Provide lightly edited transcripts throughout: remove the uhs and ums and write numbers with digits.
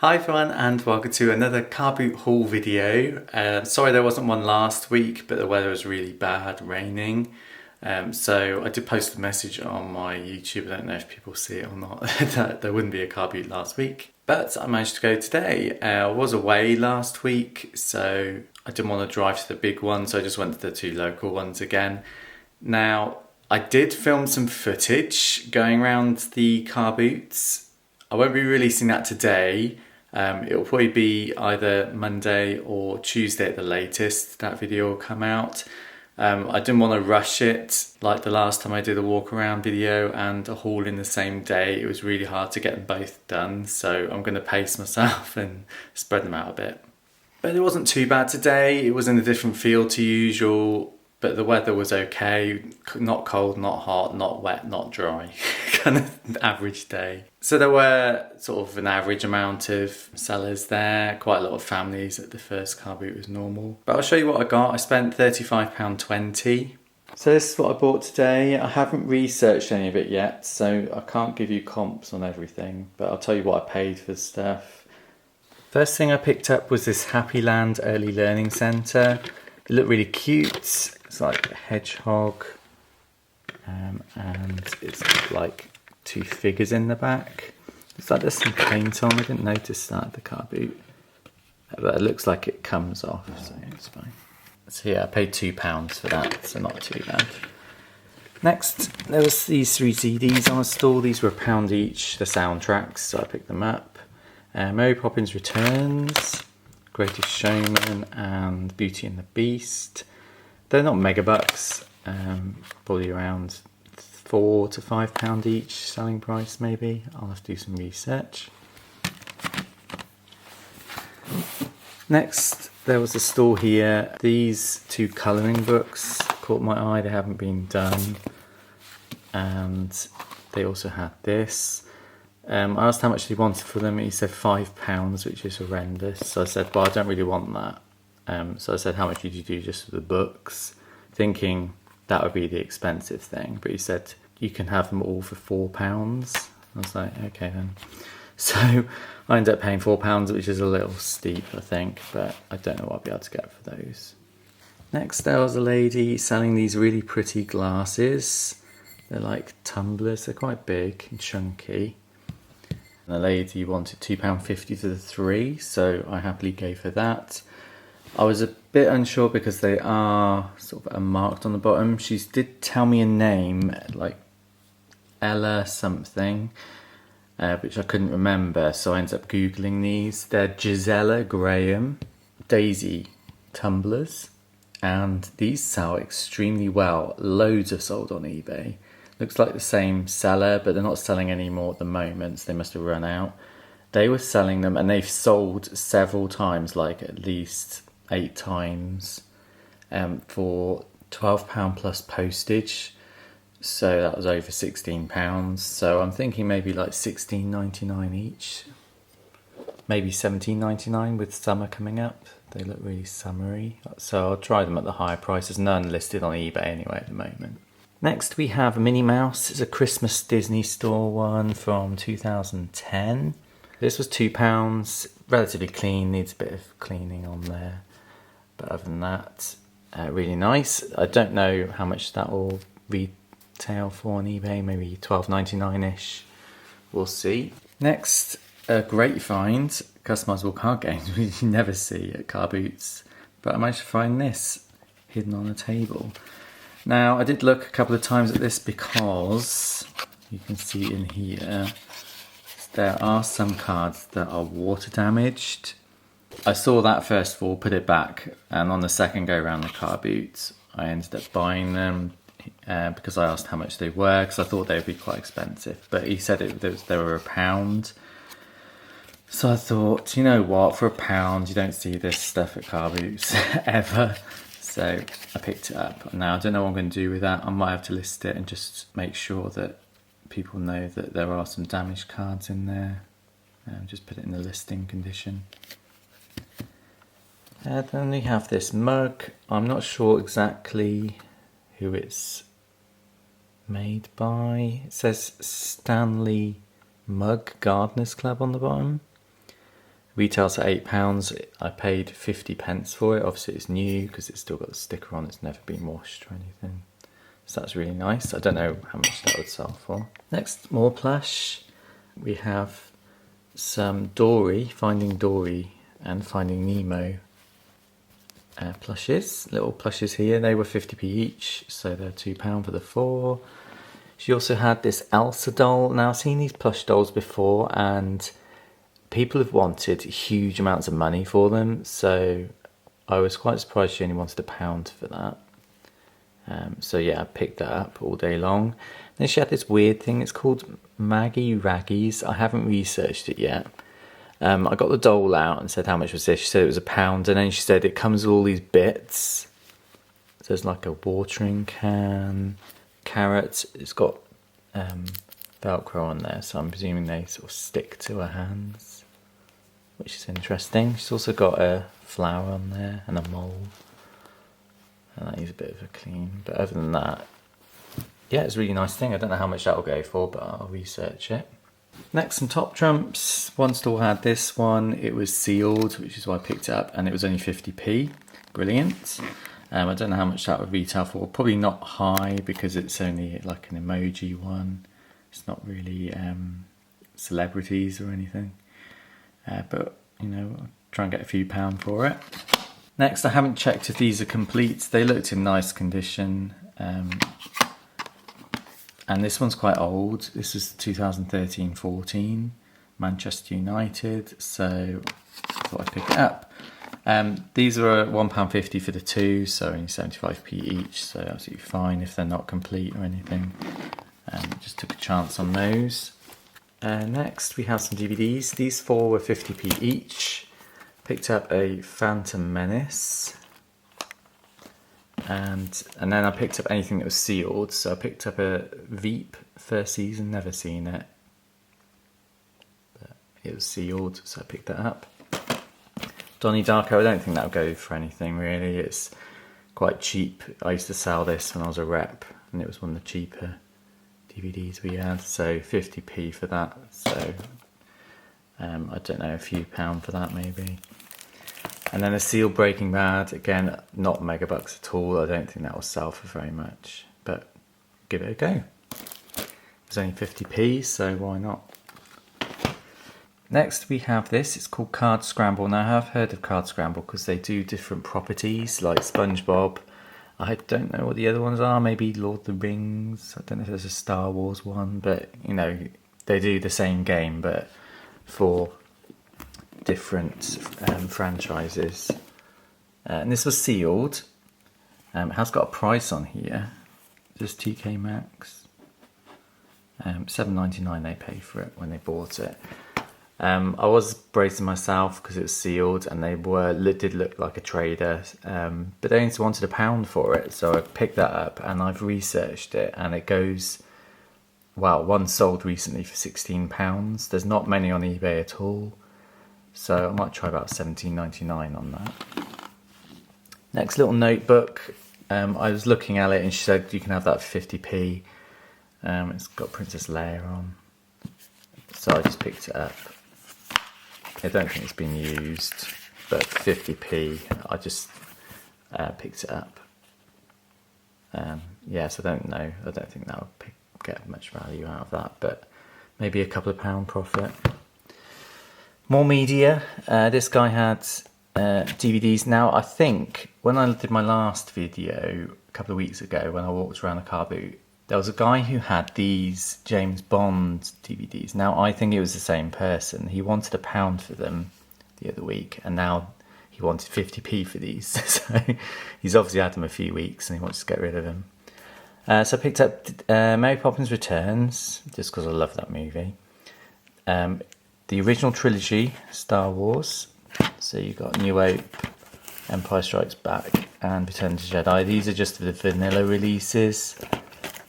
Hi everyone and welcome to another car boot haul video. Sorry there wasn't one last week, but the weather was really bad, raining. So I did post a message on my YouTube, I don't know if people see it or not, that there wouldn't be a car boot last week. But I managed to go today. I was away last week, so I didn't want to drive to the big one, so I just went to the two local ones again. Now, I did film some footage going around the car boots. I won't be releasing that today. It'll probably be either Monday or Tuesday at the latest that video will come out. I didn't want to rush it like the last time I did a walk around video and a haul in the same day. It was really hard to get them both done, so I'm going to pace myself and spread them out a bit. But it wasn't too bad today. It was in a different field to usual, but the weather was okay. Not cold, not hot, not wet, not dry. Kind of average day. So there were sort of an average amount of sellers there. Quite a lot of families at the first car boot was normal. But I'll show you what I got. I spent £35.20. So this is what I bought today. I haven't researched any of it yet, so I can't give you comps on everything, but I'll tell you what I paid for stuff. First thing I picked up was this Happy Land Early Learning Centre. It looked really cute. It's like a hedgehog, and it's got like two figures in the back. It's like there's some paint on. I didn't notice that at the car boot, but it looks like it comes off, so it's fine. So yeah, I paid £2 for that, so not too bad. Next, there was these 3 CDs on a stall. These were £1 each, the soundtracks, so I picked them up. Mary Poppins Returns, Greatest Showman, and Beauty and the Beast. They're not mega bucks, probably around £4 to £5 each selling price maybe. I'll have to do some research. Next, there was a store here. These 2 colouring books caught my eye. They haven't been done. And they also had this. I asked how much he wanted for them. He said £5, which is horrendous. So I said, well, I don't really want that. So I said, how much did you do just for the books? Thinking that would be the expensive thing. But he said, you can have them all for £4. I was like, okay then. So I ended up paying £4, which is a little steep, I think. But I don't know what I'll be able to get for those. Next, there was a lady selling these really pretty glasses. They're like tumblers. They're quite big and chunky. And the lady wanted £2.50 for the 3, so I happily gave her that. I was a bit unsure because they are sort of unmarked on the bottom. She did tell me a name, like Ella something, which I couldn't remember, so I ended up Googling these. They're Gisela Graham Daisy tumblers, and these sell extremely well. Loads are sold on eBay. Looks like the same seller, but they're not selling any more at the moment, so they must have run out. They were selling them, and they've sold several times, like at least 8 times, for £12 plus postage. So that was over £16. So I'm thinking maybe like £16.99 each, maybe £17.99 with summer coming up. They look really summery, so I'll try them at the higher prices. None listed on eBay anyway at the moment. Next we have Minnie Mouse. It's a Christmas Disney Store one from 2010. This was £2, relatively clean, needs a bit of cleaning on there. But other than that, really nice. I don't know how much that will retail for on eBay, maybe £12.99ish. We'll see. Next, a great find, customisable card games, which you never see at car boots. But I managed to find this hidden on a table. Now, I did look a couple of times at this because you can see in here, there are some cards that are water damaged. I saw that first of all, put it back, and on the second go around the car boot, I ended up buying them because I asked how much they were, because I thought they would be quite expensive. But he said they were £1. So I thought, you know what, for £1, you don't see this stuff at car boots ever. So I picked it up. Now I don't know what I'm going to do with that. I might have to list it and just make sure that people know that there are some damaged cards in there. Just put it in the listing condition. Then we have this mug. I'm not sure exactly who it's made by. It says Stanley Mug Gardeners Club on the bottom. Retails at £8. I paid 50p for it. Obviously it's new because it's still got the sticker on. It's never been washed or anything. So that's really nice. I don't know how much that would sell for. Next, more plush. We have some Dory, Finding Dory and Finding Nemo plushes. Little plushes here. They were 50p each, so they're £2 for the 4. She also had this Elsa doll. Now I've seen these plush dolls before and people have wanted huge amounts of money for them, so I was quite surprised she only wanted £1 for that. So yeah, I picked that up all day long. Then she had this weird thing, it's called Maggie Raggies. I haven't researched it yet. I got the doll out and said how much was this. She said it was £1, and then she said it comes with all these bits. So there's like a watering can, carrot, it's got Velcro on there, so I'm presuming they sort of stick to her hands, which is interesting. She's also got a flower on there and a mole. And that needs a bit of a clean, but other than that, yeah, it's a really nice thing. I don't know how much that'll go for, but I'll research it. Next, some top trumps. One store had this one. It was sealed, which is why I picked it up, and it was only 50p. Brilliant. I don't know how much that would retail for. Probably not high because it's only like an emoji one. It's not really celebrities or anything. But, you know, I'll try and get a few pound for it. Next, I haven't checked if these are complete. They looked in nice condition. And this one's quite old. This is 2013-14, Manchester United. So I thought I'd pick it up. These are £1.50 for the 2, so only 75p each. So absolutely fine if they're not complete or anything. Just took a chance on those. Next, we have some DVDs. These 4 were 50p each. Picked up a Phantom Menace, and then I picked up anything that was sealed. So I picked up a Veep first season, never seen it, but it was sealed, so I picked that up. Donnie Darko, I don't think that'll go for anything really. It's quite cheap. I used to sell this when I was a rep, and it was one of the cheaper DVDs we had. So 50p for that. So I don't know, a few pound for that maybe. And then a sealed Breaking Bad, again, not megabucks at all. I don't think that will sell for very much, but give it a go. It's only 50p, so why not? Next we have this, it's called Card Scramble. Now I have heard of Card Scramble because they do different properties like SpongeBob. I don't know what the other ones are, maybe Lord of the Rings. I don't know if there's a Star Wars one, but you know, they do the same game but for different franchises. And this was sealed. It has got a price on here. Just TK Maxx. $7.99 they paid for it when they bought it. I was bracing myself because it was sealed and they did look like a trader, but they only wanted £1 for it, so I picked that up and I've researched it, and it goes, well, one sold recently for £16. There's not many on eBay at all, so I might try about $17.99 on that. Next, little notebook. I was looking at it and she said you can have that for 50p. It's got Princess Leia on, so I just picked it up. I don't think it's been used, but 50p, I just picked it up. Yes, I don't know. I don't think that would get much value out of that, but maybe a couple of pound profit. More media. This guy had DVDs. Now, I think when I did my last video a couple of weeks ago, when I walked around the car boot, there was a guy who had these James Bond DVDs. Now, I think it was the same person. He wanted £1 for them the other week, and now he wanted 50p for these. So he's obviously had them a few weeks and he wants to get rid of them. So I picked up Mary Poppins Returns, just because I love that movie. The original trilogy, Star Wars. So you got New Hope, Empire Strikes Back, and Return to Jedi. These are just the vanilla releases.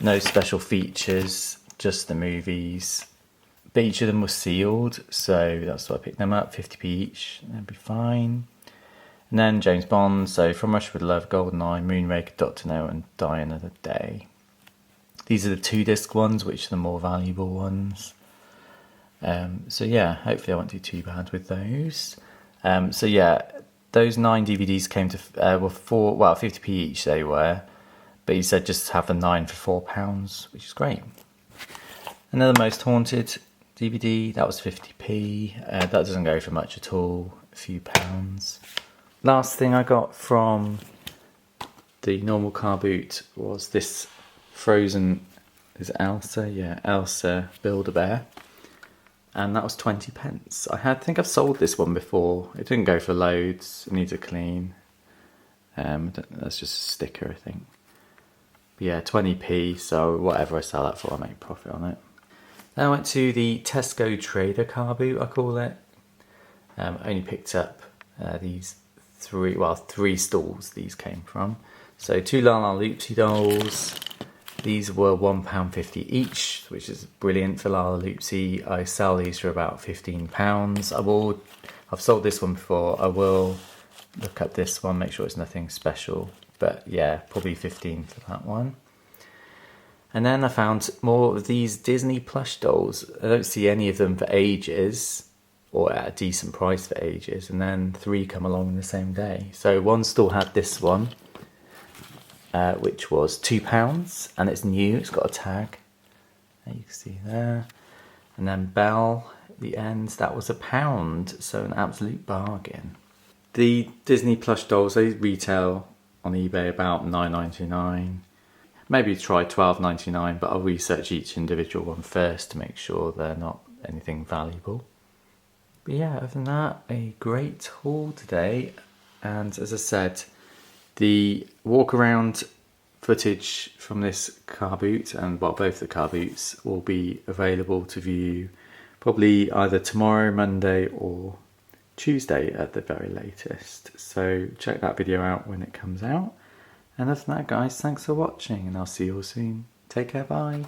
No special features, just the movies. But each of them was sealed, so that's why I picked them up, 50p each, that'd be fine. And then James Bond, so From Russia with Love, GoldenEye, Moonraker, Dr. No, and Die Another Day. These are the 2-disc ones, which are the more valuable ones. So yeah, hopefully I won't do too bad with those. So yeah, those 9 DVDs came to were 50p each they were, but he said just have the 9 for £4, which is great. Another Most Haunted DVD, that was 50p. That doesn't go for much at all, a few pounds. Last thing I got from the normal car boot was this Frozen, is it Elsa? Yeah, Elsa Build-A-Bear. And that was 20p. I think I've sold this one before. It didn't go for loads, it needs a clean. That's just a sticker, I think. But yeah, 20p, so whatever I sell that for, I make profit on it. Then I went to the Tesco Trader car boot, I call it. I only picked up these three stalls these came from. So 2 Lalaloopsy Dolls. These were £1.50 each, which is brilliant for Lalaloopsy. I sell these for about £15. I've sold this one before. I will look up this one, make sure it's nothing special. But yeah, probably 15 for that one. And then I found more of these Disney plush dolls. I don't see any of them for ages, or at a decent price for ages. And then 3 come along in the same day. So one store had this one, which was £2, and it's new. It's got a tag. There you can see there. And then Belle at the end, that was £1, so an absolute bargain. The Disney plush dolls, they retail on eBay about £9.99. Maybe try £12.99, but I'll research each individual one first to make sure they're not anything valuable. But yeah, other than that, a great haul today. And as I said, the walk around footage from this car boot and both the car boots will be available to view probably either tomorrow, Monday, or Tuesday at the very latest. So check that video out when it comes out. And other than that, guys, thanks for watching, and I'll see you all soon. Take care, bye.